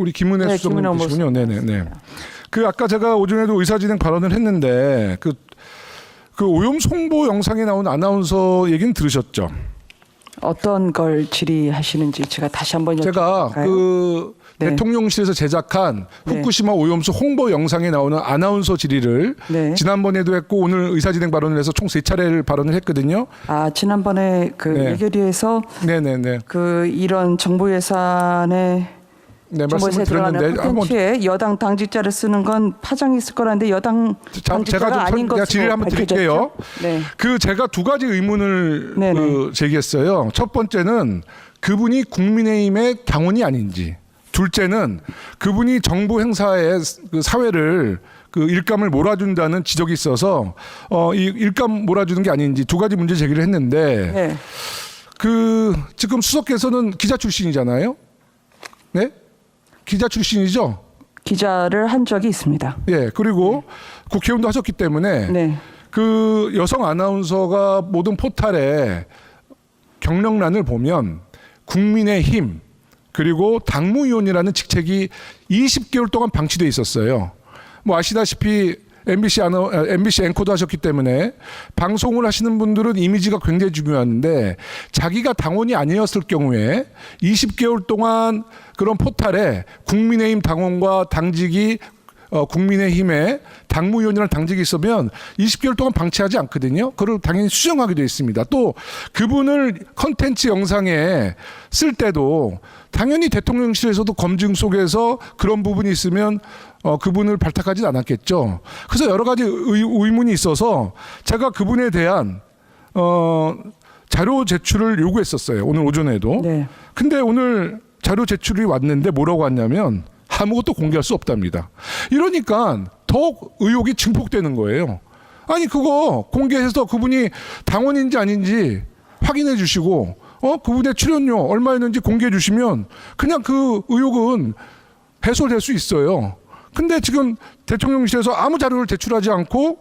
우리 김은혜 네, 수석님이시군요. 네네네. 그 아까 제가 오전에도 의사진행 발언을 했는데 그 오염수 홍보 영상에 나온 아나운서 얘기는 들으셨죠? 어떤 걸 질의하시는지 제가 다시 한번 제가 여쭤볼까요? 그 네. 대통령실에서 제작한 네. 후쿠시마 오염수 홍보 영상에 나오는 아나운서 질의를 네. 지난번에도 했고 오늘 의사진행 발언을 해서 총 3차례를 발언을 했거든요. 아, 지난번에 그 네. 예결위에서 네네네. 그 이런 정부 예산에 네, 정부에서 말씀을 들어가는 드렸는데 한번 콘텐츠에 여당 당직자를 쓰는 건 파장이 있을 거라는데 여당 당직자가 아닌 것으로 질의를 한번 드릴게요. 네. 그 제가 두 가지 의문을 네네. 제기했어요. 첫 번째는 그분이 국민의힘의 당원이 아닌지, 둘째는 그분이 정부 행사에 그 사회를 그 일감을 몰아준다는 지적이 있어서 이 일감 몰아주는 게 아닌지 두 가지 문제 제기를 했는데 네. 그 지금 수석께서는 기자 출신이잖아요. 네? 기자 출신이죠. 기자를 한 적이 있습니다. 예, 그리고 국회의원도 하셨기 때문에 네. 그 여성 아나운서가 모든 포탈에 경력란을 보면 국민의힘 그리고 당무위원이라는 직책이 20개월 동안 방치돼 있었어요. 뭐 아시다시피 MBC 앵커도 하셨기 때문에 방송을 하시는 분들은 이미지가 굉장히 중요한데 자기가 당원이 아니었을 경우에 20개월 동안 그런 포탈에 국민의힘 당원과 당직이 국민의힘의 당무위원이라는 당직이 있으면 20개월 동안 방치하지 않거든요. 그걸 당연히 수정하게 되어 있습니다. 또 그분을 컨텐츠 영상에 쓸 때도 당연히 대통령실에서도 검증 속에서 그런 부분이 있으면 그분을 발탁하진 않았겠죠. 그래서 여러 가지 의문이 있어서 제가 그분에 대한 자료 제출을 요구했었어요. 오늘 오전에도. 네. 근데 오늘 자료 제출이 왔는데 뭐라고 왔냐면 아무것도 공개할 수 없답니다. 이러니까 더욱 의혹이 증폭되는 거예요. 아니 그거 공개해서 그분이 당원인지 아닌지 확인해 주시고 그분의 출연료 얼마였는지 공개해 주시면 그냥 그 의혹은 해소될 수 있어요. 근데 지금 대통령실에서 아무 자료를 제출하지 않고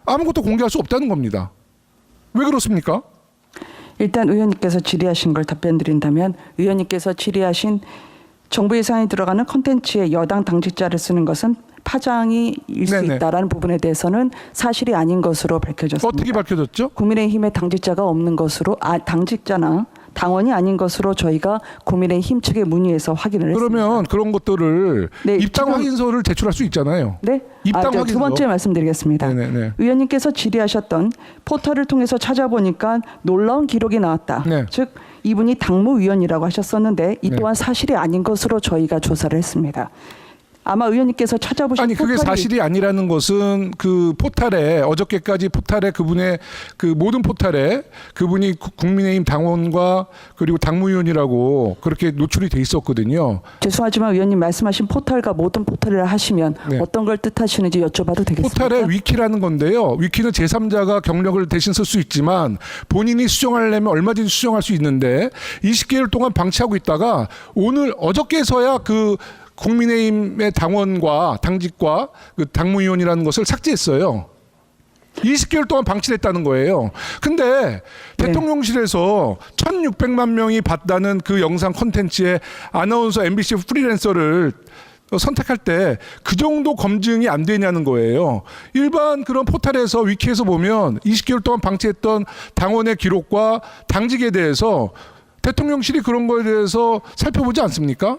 아무것도 공개할 수 없다는 겁니다. 왜 그렇습니까? 일단 의원님께서 질의하신 걸 답변 드린다면 의원님께서 질의하신 정부 예산에 들어가는 콘텐츠에 여당 당직자를 쓰는 것은 파장이 일 수 네네. 있다라는 부분에 대해서는 사실이 아닌 것으로 밝혀졌습니다. 어떻게 밝혀졌죠? 국민의힘의 당직자가 없는 것으로 당직자나 당원이 아닌 것으로 저희가 국민의힘 측에 문의해서 확인을 했습니다. 그러면 그런 것들을 네, 입당 지금- 확인서를 제출할 수 있잖아요. 네, 입당 두 확인서. 번째 말씀드리겠습니다. 네네네. 의원님께서 질의하셨던 포털을 통해서 찾아보니까 놀라운 기록이 나왔다. 네. 즉 이분이 당무위원이라고 하셨었는데 이 또한 사실이 아닌 것으로 저희가 조사를 했습니다. 아마 의원님께서 찾아보신 아니 그게 포털이 사실이 아니라는 것은 그 포탈에 어저께까지 포탈에 그분의 그 모든 포탈에 그분이 국민의힘 당원과 그리고 당무위원이라고 그렇게 노출이 돼 있었거든요. 죄송하지만 의원님 말씀하신 포털과 모든 포털이라 하시면 네. 어떤 걸 뜻하시는지 여쭤봐도 되겠습니까? 포탈에 위키라는 건데요. 위키는 제3자가 경력을 대신 쓸 수 있지만 본인이 수정하려면 얼마든지 수정할 수 있는데 20개월 동안 방치하고 있다가 오늘 어저께서야 그 국민의힘의 당원과 당직과 그 당무위원이라는 것을 삭제했어요. 20개월 동안 방치됐다는 거예요. 근데 대통령실에서 1,600만 명이 봤다는 그 영상 콘텐츠에 아나운서 MBC 프리랜서를 선택할 때 그 정도 검증이 안 되냐는 거예요. 일반 그런 포털에서 위키에서 보면 20개월 동안 방치했던 당원의 기록과 당직에 대해서 대통령실이 그런 거에 대해서 살펴보지 않습니까?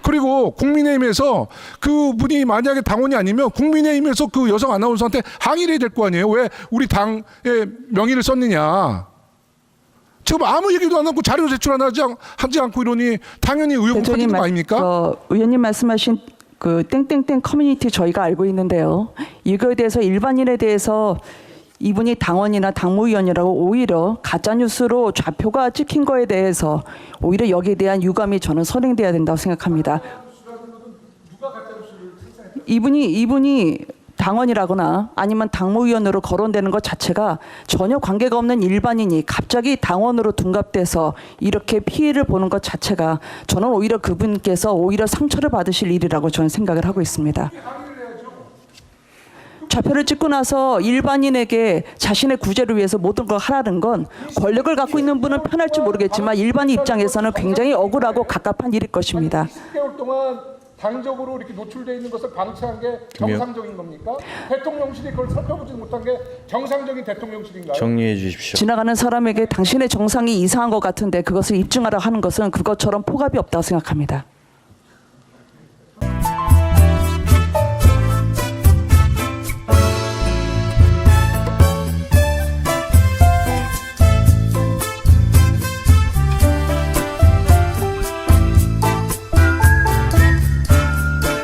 그리고 국민의힘에서 그분이 만약에 당원이 아니면 국민의힘에서 그 여성 아나운서한테 항의를 해야 될 거 아니에요. 왜 우리 당의 명의를 썼느냐. 지금 아무 얘기도 안 하고 자료 제출 하지 않고 이러니 당연히 의혹은 커지는 거 아닙니까? 의원님 말씀하신 그 땡땡땡 커뮤니티 저희가 알고 있는데요. 이거에 대해서 일반인에 대해서 이분이 당원이나 당무위원이라고 오히려 가짜뉴스로 좌표가 찍힌 거에 대해서 오히려 여기에 대한 유감이 저는 선행돼야 된다고 생각합니다. 이분이 당원이라거나 아니면 당무위원으로 거론되는 것 자체가 전혀 관계가 없는 일반인이 갑자기 당원으로 둔갑돼서 이렇게 피해를 보는 것 자체가 저는 오히려 그분께서 오히려 상처를 받으실 일이라고 저는 생각을 하고 있습니다. 좌표를 찍고 나서 일반인에게 자신의 구제를 위해서 모든 걸 하라는 건 권력을 갖고 있는 분은 편할지 모르겠지만 일반인 입장에서는 굉장히 억울하고 갑갑한 일일 것입니다. 20개월 동안 당적으로 이렇게 노출돼 있는 것을 방치한 게 정상적인 겁니까? 대통령실이 그걸 살펴보지 못한 게 정상적인 대통령실인가요? 정리해 주십시오. 지나가는 사람에게 당신의 정상이 이상한 것 같은데 그것을 입증하라 하는 것은 그것처럼 포갑이 없다고 생각합니다.